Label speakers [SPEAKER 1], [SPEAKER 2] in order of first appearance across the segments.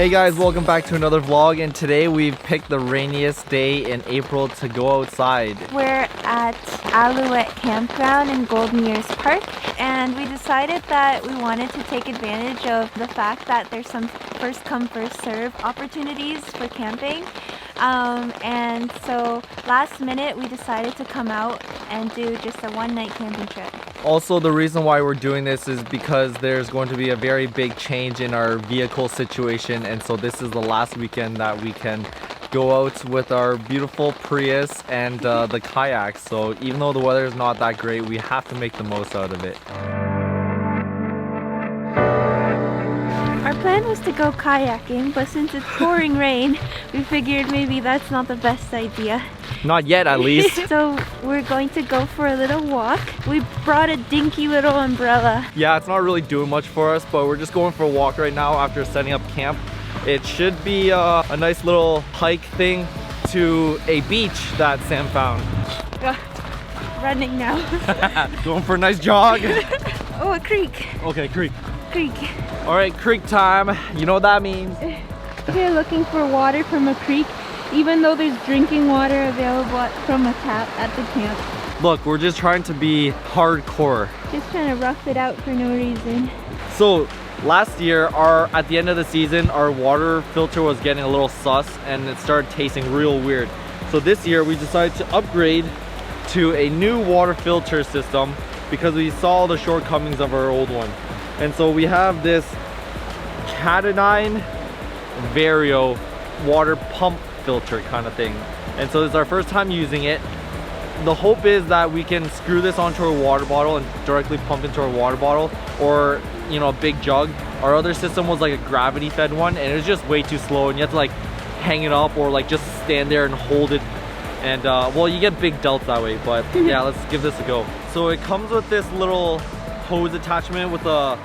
[SPEAKER 1] Hey guys, welcome back to another vlog, and today we've picked the rainiest day in April to go outside.
[SPEAKER 2] We're at Alouette Campground in Golden Years Park, and we decided that we wanted to take advantage of the fact that there's some first come first serve opportunities for camping. And so last minute we decided to come out and do just a one-night camping trip.
[SPEAKER 1] Also, the reason why we're doing this is because there's going to be a very big change in our vehicle situation, and so this is the last weekend that we can go out with our beautiful Prius and the kayaks. So even though the weather is not that great, we have to make the most out of it.
[SPEAKER 2] Our plan was to go kayaking, but since it's pouring rain, we figured maybe that's not the best idea.
[SPEAKER 1] Not yet, at least.
[SPEAKER 2] So we're going to go for a little walk. We brought a dinky little umbrella.
[SPEAKER 1] Yeah, it's not really doing much for us, but we're just going for a walk right now after setting up camp. It should be a nice little hike thing to a beach that Sam found.
[SPEAKER 2] Running now.
[SPEAKER 1] Going for a nice jog.
[SPEAKER 2] Oh, a creek.
[SPEAKER 1] Okay, creek.
[SPEAKER 2] Creek.
[SPEAKER 1] All right, creek time. You know what that means.
[SPEAKER 2] We're looking for water from a creek, even though there's drinking water available from a tap at the camp.
[SPEAKER 1] Look, we're just trying to be hardcore.
[SPEAKER 2] Just trying to rough it out for no reason.
[SPEAKER 1] So last year, at the end of the season, our water filter was getting a little sus and it started tasting real weird. So this year we decided to upgrade to a new water filter system because we saw the shortcomings of our old one. And so we have this Katadyn Vario water pump filter kind of thing. And so this is our first time using it. The hope is that we can screw this onto our water bottle and directly pump into our water bottle, or you know, a big jug. Our other system was like a gravity fed one, and it was just way too slow, and you have to like hang it up or like just stand there and hold it. And well, you get big delts that way, but yeah, let's give this a go. So it comes with this little hose attachment with a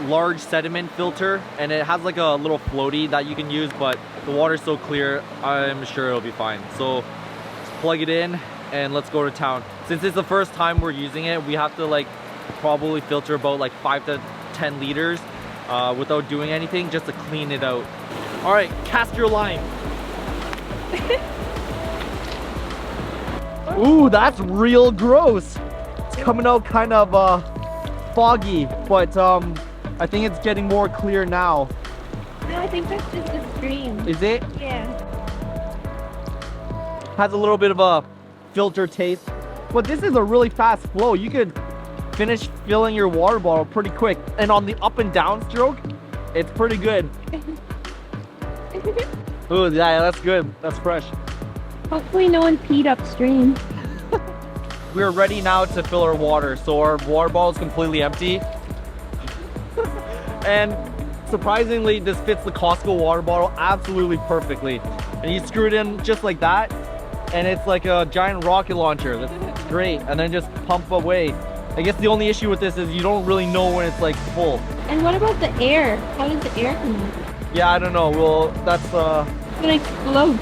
[SPEAKER 1] large sediment filter, and it has like a little floaty that you can use, but the water's so clear, I'm sure it'll be fine. So just plug it in and let's go to town. Since it's the first time we're using it, we have to like probably filter about like 5 to 10 liters without doing anything, just to clean it out. All right, cast your line. Ooh, that's real gross. It's coming out kind of foggy, but I think it's getting more clear now.
[SPEAKER 2] No, I think that's just the stream.
[SPEAKER 1] Is it?
[SPEAKER 2] Yeah.
[SPEAKER 1] Has a little bit of a filter taste, but this is a really fast flow. You could finish filling your water bottle pretty quick, and on the up and down stroke, it's pretty good. Ooh, yeah, that's good. That's fresh.
[SPEAKER 2] Hopefully no one peed upstream.
[SPEAKER 1] We're ready now to fill our water, so our water bottle is completely empty. And surprisingly, this fits the Costco water bottle absolutely perfectly. And you screw it in just like that, and it's like a giant rocket launcher. That's great. And then just pump away. I guess the only issue with this is you don't really know when it's like full.
[SPEAKER 2] And what about the air? How does the air come out?
[SPEAKER 1] Yeah, I don't know. Well, that's
[SPEAKER 2] It's gonna explode.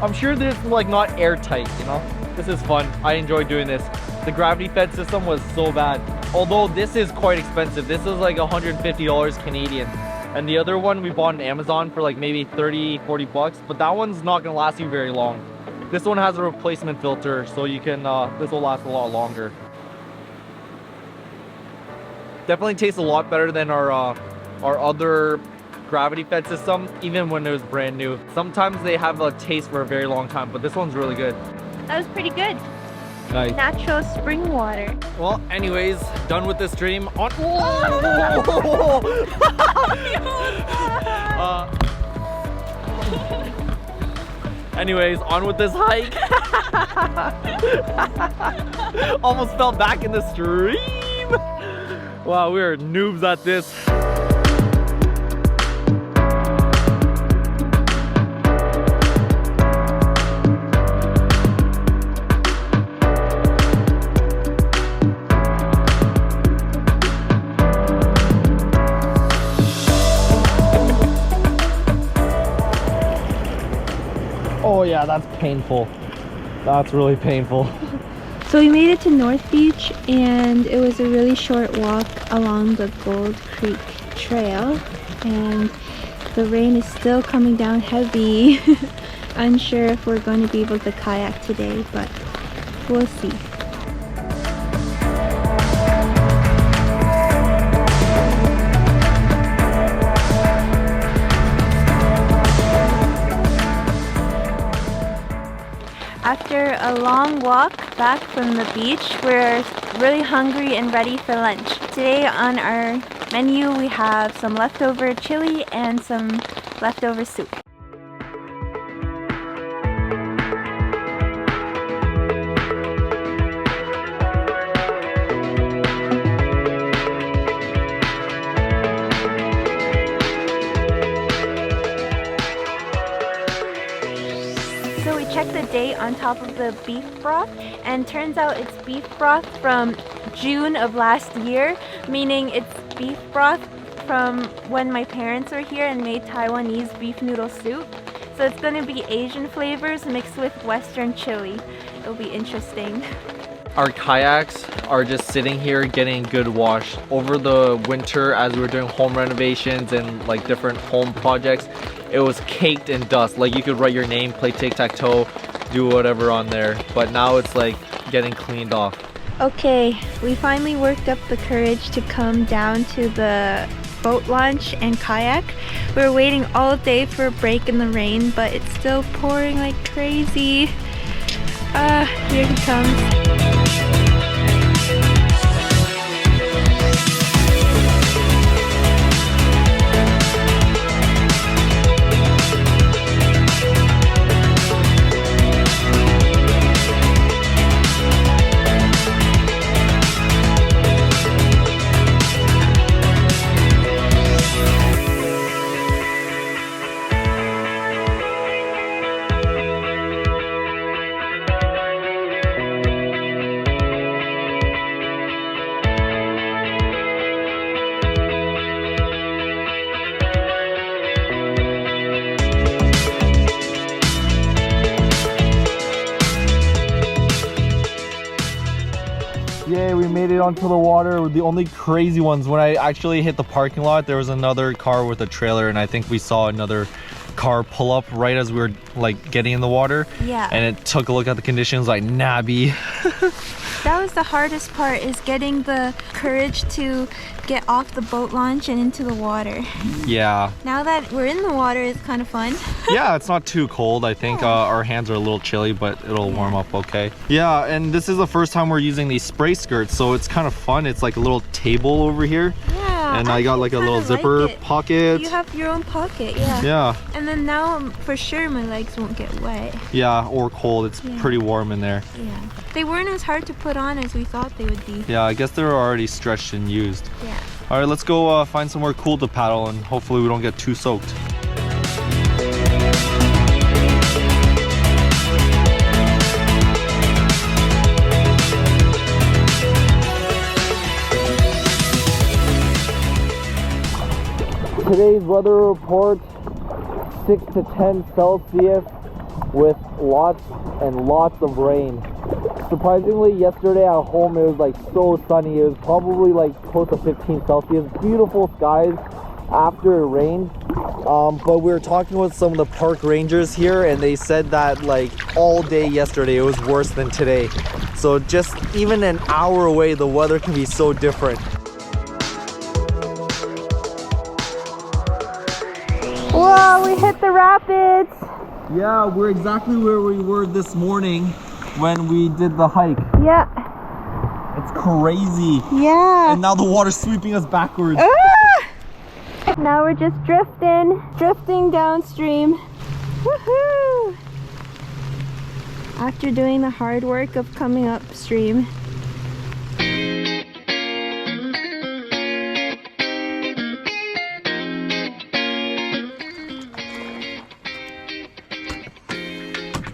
[SPEAKER 1] I'm sure this is like not airtight, you know? This is fun. I enjoy doing this. The gravity fed system was so bad. Although this is quite expensive. This is like $150 Canadian. And the other one we bought on Amazon for like maybe 30-40 bucks, but that one's not gonna last you very long. This one has a replacement filter, so you can this will last a lot longer. Definitely tastes a lot better than our other gravity fed system, even when it was brand new. Sometimes they have a taste for a very long time, but this one's really good. That
[SPEAKER 2] was pretty good.
[SPEAKER 1] Nice.
[SPEAKER 2] Natural spring water.
[SPEAKER 1] Well, anyways, done with this stream. On. Anyways, on with this hike. Almost fell back in the stream. Wow, we're noobs at this. Oh yeah, that's painful. That's really painful.
[SPEAKER 2] So we made it to North Beach, and it was a really short walk along the Gold Creek Trail, and the rain is still coming down heavy. Unsure if we're going to be able to kayak today, but we'll see. After a long walk back from the beach, we're really hungry and ready for lunch. Today on our menu we have some leftover chili and some leftover soup. So we checked the date on top of the beef broth, and turns out it's beef broth from June of last year, meaning it's beef broth from when my parents were here and made Taiwanese beef noodle soup. So it's going to be Asian flavors mixed with Western chili. It'll be interesting.
[SPEAKER 1] Our kayaks are just sitting here getting good wash. Over the winter, as we were doing home renovations and like different home projects, it was caked in dust. Like you could write your name, play tic-tac-toe, do whatever on there. But now it's like getting cleaned off.
[SPEAKER 2] Okay, we finally worked up the courage to come down to the boat launch and kayak. We were waiting all day for a break in the rain, but it's still pouring like crazy. Here he comes.
[SPEAKER 1] Yay, we made it onto the water. The only crazy ones, when I actually hit the parking lot, there was another car with a trailer, and I think we saw another car pull up right as we were like getting in the water.
[SPEAKER 2] Yeah.
[SPEAKER 1] And it took a look at the conditions, like nabby.
[SPEAKER 2] That was the hardest part, is getting the courage to get off the boat launch and into the water.
[SPEAKER 1] Yeah.
[SPEAKER 2] Now that we're in the water, it's kind of fun.
[SPEAKER 1] Yeah, it's not too cold. I think our hands are a little chilly, but it'll warm up okay. Yeah, and this is the first time we're using these spray skirts, so it's kind of fun. It's like a little table over here.
[SPEAKER 2] Yeah.
[SPEAKER 1] And I got like a little zipper pocket.
[SPEAKER 2] You have your own pocket, yeah.
[SPEAKER 1] Yeah.
[SPEAKER 2] And then now for sure my legs won't get wet.
[SPEAKER 1] Yeah, or cold. It's pretty warm in there.
[SPEAKER 2] Yeah. They weren't as hard to put on as we thought they would be.
[SPEAKER 1] Yeah, I guess they were already stretched and used.
[SPEAKER 2] Yeah.
[SPEAKER 1] All right, let's go find somewhere cool to paddle, and hopefully we don't get too soaked. Today's weather report, 6 to 10 Celsius with lots and lots of rain. Surprisingly, yesterday at home it was like so sunny. It was probably like close to 15 Celsius. Beautiful skies after it rained. But we were talking with some of the park rangers here, and they said that like all day yesterday it was worse than today. So just even an hour away, the weather can be so different.
[SPEAKER 2] Whoa, we hit the rapids!
[SPEAKER 1] Yeah, we're exactly where we were this morning when we did the hike.
[SPEAKER 2] Yeah.
[SPEAKER 1] It's crazy.
[SPEAKER 2] Yeah.
[SPEAKER 1] And now the water's sweeping us backwards.
[SPEAKER 2] Ah! Now we're just drifting downstream. Woohoo! After doing the hard work of coming upstream.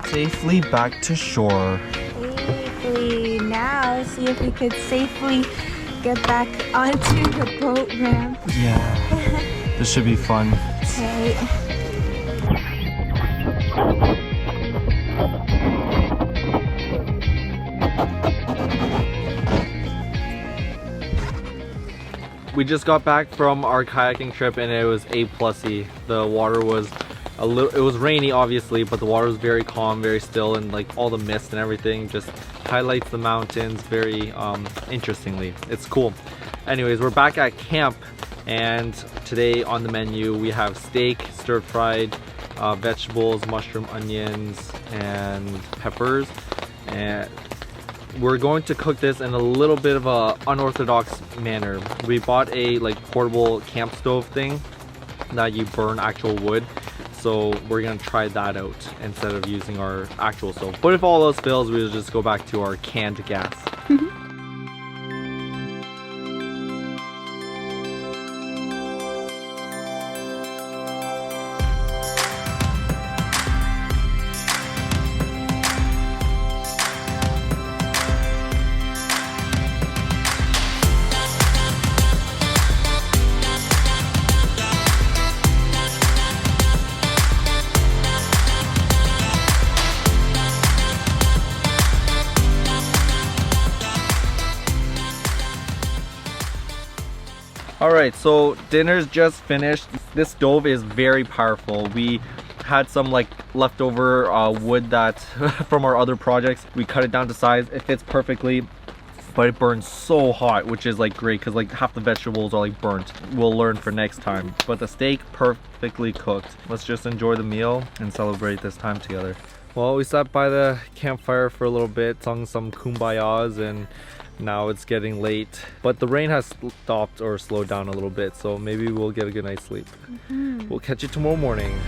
[SPEAKER 1] Safely back to shore.
[SPEAKER 2] Safely. Now see if we could safely get back onto the boat ramp.
[SPEAKER 1] Yeah. This should be fun.
[SPEAKER 2] Okay.
[SPEAKER 1] We just got back from our kayaking trip and it was A+y. The water was it was rainy obviously, but the water was very calm, very still, and like all the mist and everything just highlights the mountains very interestingly. It's cool. Anyways, we're back at camp, and today on the menu we have steak, stir-fried, vegetables, mushroom, onions, and peppers. And we're going to cook this in a little bit of a unorthodox manner. We bought a like portable camp stove thing that you burn actual wood. So we're gonna try that out instead of using our actual stove. But if all those fails, we'll just go back to our canned gas. Alright, so dinner's just finished. This stove is very powerful. We had some like leftover wood that from our other projects. We cut it down to size. It fits perfectly, but it burns so hot, which is like great because like half the vegetables are like burnt. We'll learn for next time. But the steak, perfectly cooked. Let's just enjoy the meal and celebrate this time together. Well, we sat by the campfire for a little bit, sung some kumbayas, and now it's getting late. But the rain has stopped or slowed down a little bit, so maybe we'll get a good night's sleep. We'll catch you tomorrow morning.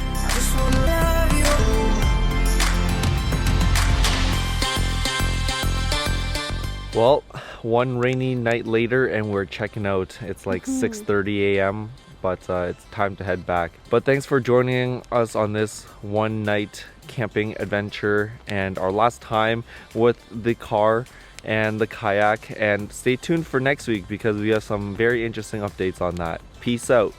[SPEAKER 1] Well, one rainy night later and we're checking out. It's like 6:30 a.m. but it's time to head back. But thanks for joining us on this one night camping adventure and our last time with the car and the kayak, and stay tuned for next week because we have some very interesting updates on that. Peace out.